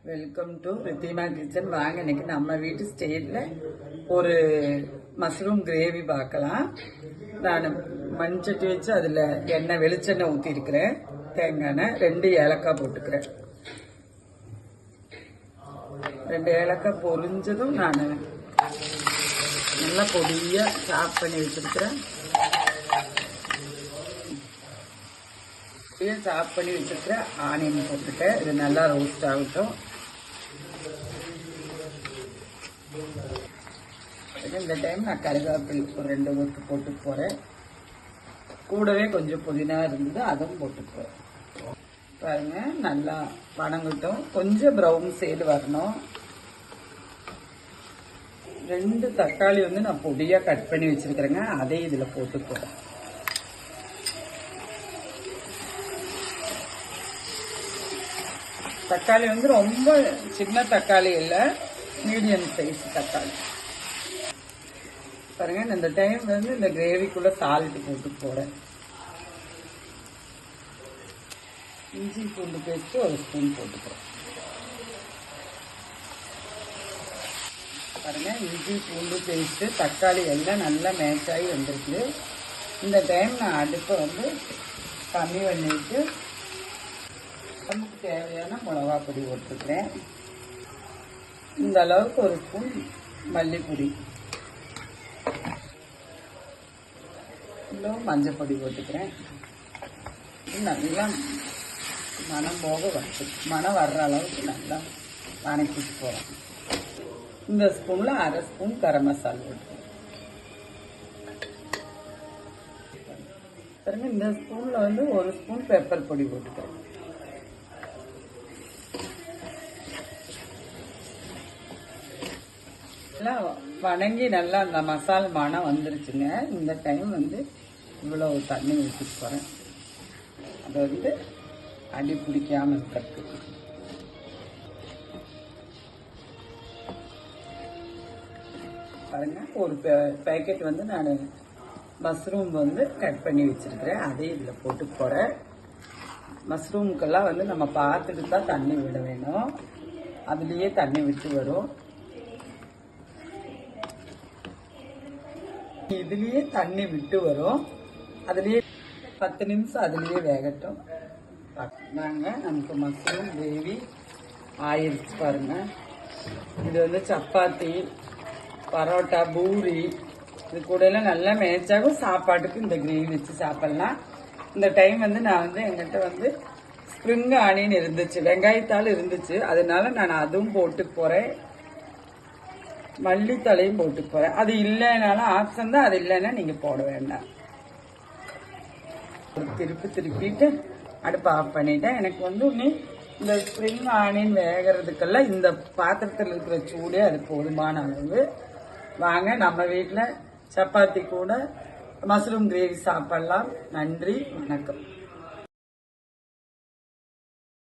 Welcome to Ridhima kitchen. வாங்க, இன்னைக்கு நம்ம வீட்டு ஸ்டைல்ல ஒரு மஷ்ரூம் கிரேவி பார்க்கலாம். நான் மண்சட்டி வச்சு அதில் எண்ணெய் வெளிச்செண்ணெய் ஊற்றிருக்கிறேன். தேங்காய் எண்ணெய் 2 ஏலக்காய் போட்டுக்கிறேன். 2 ஏலக்காய் பொரிஞ்சதும் நான் நல்லா பொடியாக சாப் பண்ணி வச்சிருக்கிறேன். சாப் பண்ணி வச்சிருக்கிறேன். ஆனியன் போட்டுட்டேன். இது நல்லா ரோஸ்ட் ஆகட்டும். இந்த டைம் நான் கருவேப்பிலை ஒரு 2 கொத்து போட்டு போறேன். கூடவே கொஞ்சம் புதினா இருந்தது, அதுவும் போட்டு போறேன். பாருங்க, நல்லா வணங்கட்டும். கொஞ்சம் ப்ரௌன் சைடு வரணும். 2 தக்காளி நான் பொடியா கட் பண்ணி வச்சிருக்கிறேங்க. அதே இதுல போட்டு போறேன். தக்காளி ரொம்ப சின்ன தக்காளி இல்லை, மீடியம் சைஸ் தக்காளி. பாருங்க, இந்த டைம் இந்த கிரேவிக்குள்ள சால்ட் போட்டு போறேன். இஞ்சி பூண்டு பேஸ்ட் 1 ஸ்பூன் போட்டுக்கிறேன். பாருங்க, இஞ்சி பூண்டு பேஸ்ட் தக்காளி எல்லாம் நல்லா மேட்ச் ஆகி வந்திருக்கு. இந்த டைம் நான் அடுப்பை கம்மி பண்ணிட்டு நமக்கு தேவையான மிளகா பொடி போட்டுக்கிறேன். இந்த அளவுக்கு 1 ஸ்பூன் மல்லிப்பொடி, இன்னும் மஞ்சள் பொடி போட்டுக்கிறேன். நல்லா மனம் போக மனம் வர்ற அளவுக்கு நல்லா வணக்கிட்டு போகிறேன். இந்த ஸ்பூனில் 1/2 ஸ்பூன் கரம் மசாலா போட்டுக்கிறேன். பாருங்க, இந்த ஸ்பூனில் 1 ஸ்பூன் பெப்பர் பொடி போட்டுக்கிறேன். எல்லாம் வணங்கி நல்லா அந்த மசால் மனம் வந்துருச்சுங்க. இந்த டைம் இவ்வளவு தண்ணி ஊற்றிட்டு போகிறேன். அதை அடி பிடிக்காமல் இருக்கிறதுக்கு. பாருங்க, ஒரு பேக்கெட் நான் மஷ்ரூம் கட் பண்ணி வச்சிருக்கிறேன். அதே இதில் போட்டு போகிறேன். மஷ்ரூமுக்கெல்லாம் நம்ம பார்த்துட்டு தான் தண்ணி விட வேணும். அதுலேயே தண்ணி விட்டு வரும். இதுலயே தண்ணி விட்டு வரும். அதுலயே 10 நிமிஷம் அதுலயே வேகட்டும். நமக்கு மஷ்ரூம் கிரேவி ஆயிருச்சு. பாருங்க, இது சப்பாத்தி, பரோட்டா, பூரி இது கூட எல்லாம் நல்லா மேட்சாகும். சாப்பாட்டுக்கு இந்த கிரேவி வச்சு சாப்பிடலாம். இந்த டைம் நான் எங்கிட்ட ஸ்ப்ரிங் ஆனியன் இருந்துச்சு, வெங்காயத்தாள் இருந்துச்சு. அதனால நான் அதுவும் போட்டு போறேன். மல்லித்தலையும் போட்டு போறேன். அது இல்லைனாலும் ஆப்ஷன் தான், அது இல்லைன்னா நீங்க போட வேண்டாம். திருப்பிட்டு அடுப்பு ஆஃப் பண்ணிட்டேன். எனக்கு இந்த ஸ்ப்ரிங் ஆனியன் வேகிறதுக்கெல்லாம் இந்த பாத்திரத்தில் இருக்கிற சூடே அது போதுமான அளவு. வாங்க, நம்ம வீட்டில் சப்பாத்தி கூட மஷ்ரூம் கிரேவி சாப்பிடலாம். நன்றி, வணக்கம்.